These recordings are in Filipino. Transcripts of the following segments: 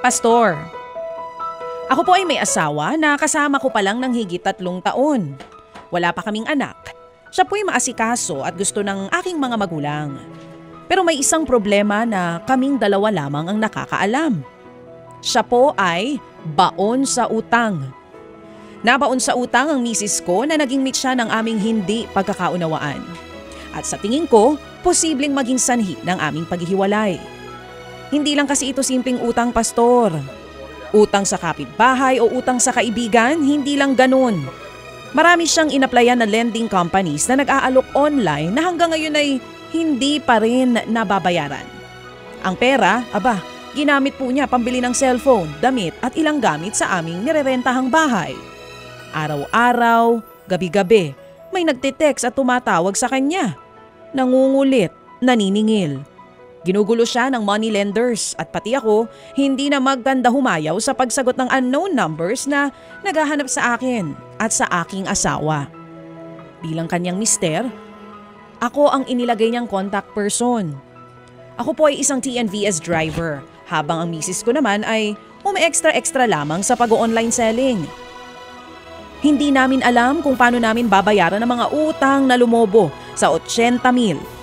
Pastor, ako po ay may asawa na kasama ko pa lang ng higit 3 taon. Wala pa kaming anak. Siya po ay maasikaso at gusto ng aking mga magulang. Pero may isang problema na kaming dalawa lamang ang nakakaalam. Siya po ay baon sa utang. Nabaon sa utang ang misis ko na naging mitya ng aming hindi pagkakaunawaan. At sa tingin ko, posibleng maging sanhi ng aming paghihiwalay. Hindi lang kasi ito simpleng utang, Pastor. Utang sa kapitbahay o utang sa kaibigan, hindi lang ganun. Marami siyang inaplayan na lending companies na nag-aalok online na hanggang ngayon ay hindi pa rin nababayaran. Ang pera, ginamit po niya pambili ng cellphone, damit at ilang gamit sa aming nirerentahang bahay. Araw-araw, gabi-gabi, may nagtitext at tumatawag sa kanya. Nangungulit, naniningil. Ginugulo siya ng money lenders at pati ako hindi na maganda humayaw sa pagsagot ng unknown numbers na naghahanap sa akin at sa aking asawa. Bilang kanyang mister, ako ang inilagay niyang contact person. Ako po ay isang TNVS driver habang ang misis ko naman ay umi-extra-extra lamang sa pag-online selling. Hindi namin alam kung paano namin babayaran ang mga utang na lumobo sa 80,000.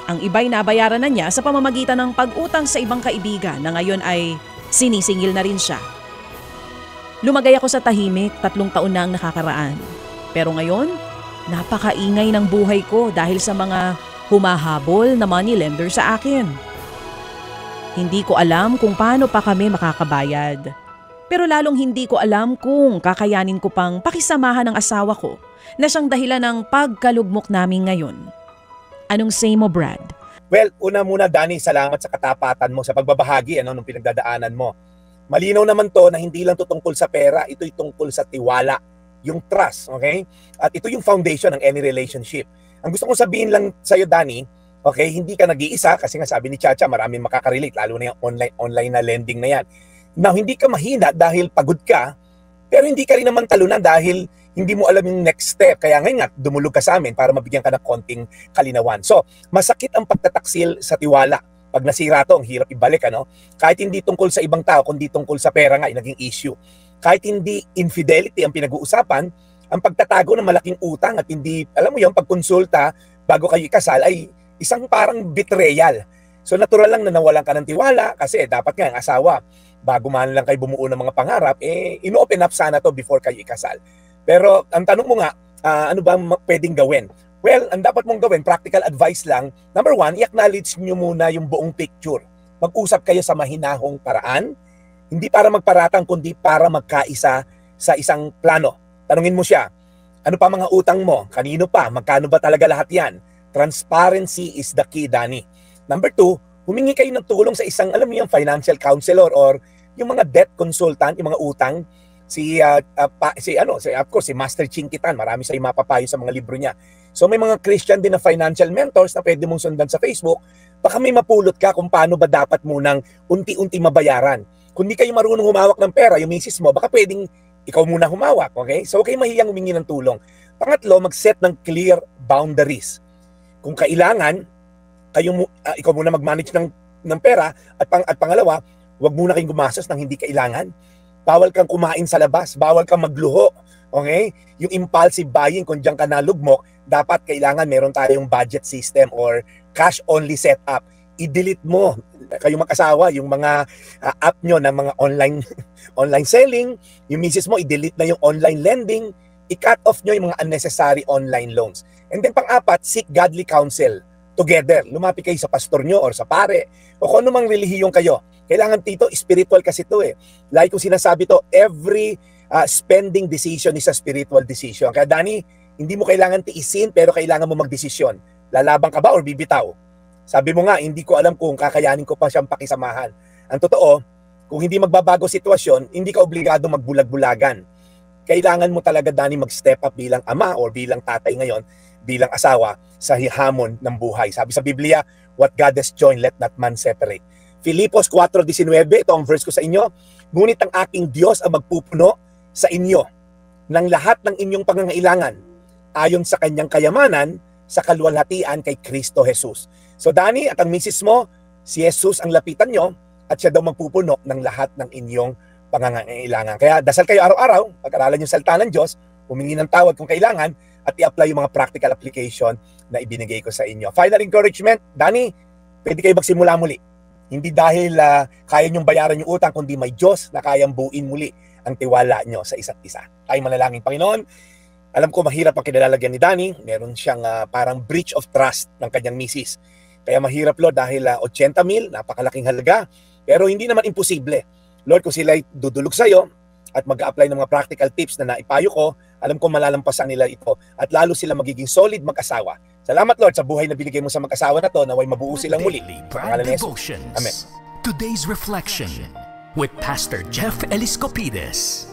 Ang iba'y nabayaran na niya sa pamamagitan ng pag-utang sa ibang kaibigan na ngayon ay sinisingil na rin siya. Lumagay ako sa tahimik, 3 taon na ang nakakaraan. Pero ngayon, napakaingay ng buhay ko dahil sa mga humahabol na money lender sa akin. Hindi ko alam kung paano pa kami makakabayad. Pero lalong hindi ko alam kung kakayanin ko pang pakisamahan ng asawa ko na siyang dahilan ng pagkalugmok namin ngayon. Anong say mo, Brad? Well, una muna, Danny, salamat sa katapatan mo, sa pagbabahagi nung pinagdadaanan mo. Malinaw naman to na hindi lang to tungkol sa pera, ito'y tungkol sa tiwala, yung trust, okay? At ito yung foundation ng any relationship. Ang gusto kong sabihin lang sa'yo, Danny, okay, hindi ka nag-iisa kasi nga sabi ni Chacha, maraming makakarelate, lalo na yung online na lending na yan. Now, hindi ka mahina dahil pagod ka, pero hindi ka rin naman talunan dahil hindi mo alam yung next step. Kaya ngayon nga, dumulog ka sa amin para mabigyan ka ng konting kalinawan. So, masakit ang pagtataksil sa tiwala. Pag nasira to, ang hirap ibalik, Kahit hindi tungkol sa ibang tao, kundi tungkol sa pera nga, naging issue. Kahit hindi infidelity ang pinag-uusapan, ang pagtatago ng malaking utang at hindi, alam mo yung pagkonsulta bago kayo ikasal ay isang parang betrayal. So, natural lang na nawalan ka ng tiwala kasi dapat nga ang asawa, bago man lang kayo bumuo ng mga pangarap, ino-open up sana to before kayo ikasal. Pero ang tanong mo nga, ano ba pwedeng gawin? Well, ang dapat mong gawin, practical advice lang. Number 1, i-acknowledge nyo muna yung buong picture. Mag-usap kayo sa mahinahong paraan, hindi para magparatang kundi para magkaisa sa isang plano. Tanungin mo siya, ano pa mga utang mo? Kanino pa? Magkano ba talaga lahat yan? Transparency is the key, Danny. Number 2, humingi kayo ng tulong sa isang, alam mo yung financial counselor or yung mga debt consultant, yung mga utang. Si Master Chinkitan, marami sa mapapayo sa mga libro niya. So may mga Christian din na financial mentors na pwede mong sundan sa Facebook. Baka may mapulot ka kung paano ba dapat munang unti-unti mabayaran. Kung di kayo marunong humawak ng pera, yung misis mo, baka pwedeng ikaw muna humawak, okay? So okay, mahiyang humingi ng tulong. Pangatlo, mag-set ng clear boundaries. Kung kailangan, ikaw muna mag-manage ng pera at pangalawa, huwag muna kayong gumastos ng hindi kailangan. Bawal kang kumain sa labas, bawal kang magluho, okay? Yung impulsive buying, kung diyan ka nalugmok, dapat kailangan meron tayong budget system or cash-only setup. I-delete mo, kayong mag-asawa, yung mga app nyo ng mga online selling, yung misis mo, i-delete na yung online lending, i-cut off nyo yung mga unnecessary online loans. And then pang-apat, seek godly counsel together. Lumapit kayo sa pastor nyo or sa pare o kung ano mang relihiyong kayo. Kailangan dito, spiritual kasi ito Like kung sinasabi to, every spending decision is a spiritual decision. Kaya Danny, hindi mo kailangan tiisin pero kailangan mo magdesisyon. Lalabang ka ba or bibitaw? Sabi mo nga, hindi ko alam kung kakayanin ko pa siyang pakisamahan. Ang totoo, kung hindi magbabago sitwasyon, hindi ka obligado magbulag-bulagan. Kailangan mo talaga, Danny, mag-step up bilang ama or bilang tatay ngayon, bilang asawa sa hamon ng buhay. Sabi sa Biblia, what God has joined, let not man separate. Filipos 4:19, ito ang verse ko sa inyo. Ngunit ang aking Diyos ang magpupuno sa inyo ng lahat ng inyong pangangailangan ayon sa kanyang kayamanan sa kaluwalhatian kay Kristo Jesus. So Danny at ang misis mo, si Jesus ang lapitan nyo at siya daw magpupuno ng lahat ng inyong pangangailangan. Kaya dasal kayo araw-araw, pag-aralan yung salita ng Diyos, humingi ng tawad kung kailangan, at i-apply yung mga practical application na ibinigay ko sa inyo. Final encouragement, Danny, pwede kayo magsimula muli. Hindi dahil kaya nyong bayaran yung utang, kundi may Diyos na kayang buuin muli ang tiwala nyo sa isa't isa. Tayo manalangin, Panginoon. Alam ko mahirap ang kinalalagyan ni Danny. Meron siyang parang breach of trust ng kanyang misis. Kaya mahirap, Lord, dahil 80,000, napakalaking halaga. Pero hindi naman imposible. Lord, kung sila'y dudulog sa'yo at mag-a-apply ng mga practical tips na naipayo ko, alam ko malalampasan nila ito at lalo sila magiging solid mag-asawa. Salamat, Lord, sa buhay na binigay mo sa mag-asawa na to, naway mabuo silang muli. Daily Brad Devotions. Amen. Today's Reflection with Pastor Jeff Eliscopides.